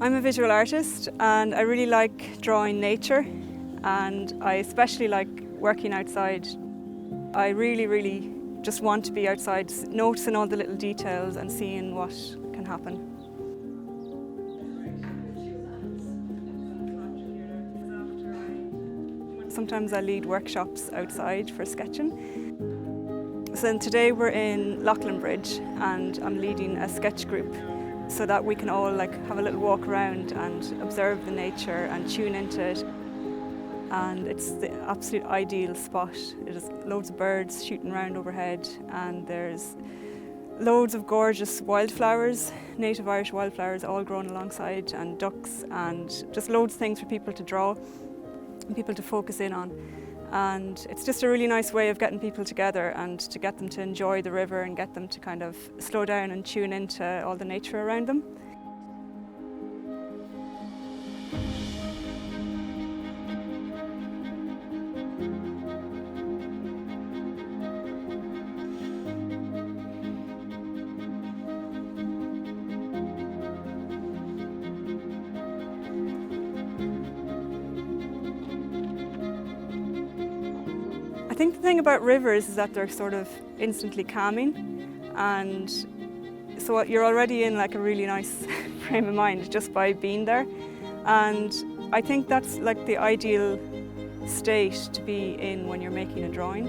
I'm a visual artist and I really like drawing nature, and I especially like working outside. I really just want to be outside, noticing all the little details and seeing what can happen. Sometimes I lead workshops outside for sketching. So then today we're in Leighlinbridge and I'm leading a sketch group so that we can all have a little walk around and observe the nature and tune into it. And it's the absolute ideal spot. There's loads of birds shooting around overhead, and there's loads of gorgeous wildflowers, native Irish wildflowers all growing alongside, and ducks, and just loads of things for people to draw and people to focus in on. And it's just a really nice way of getting people together and to get them to enjoy the river and get them to kind of slow down and tune into all the nature around them. I think the thing about rivers is that they're sort of instantly calming, and so you're already in a really nice frame of mind just by being there. And I think that's the ideal state to be in when you're making a drawing.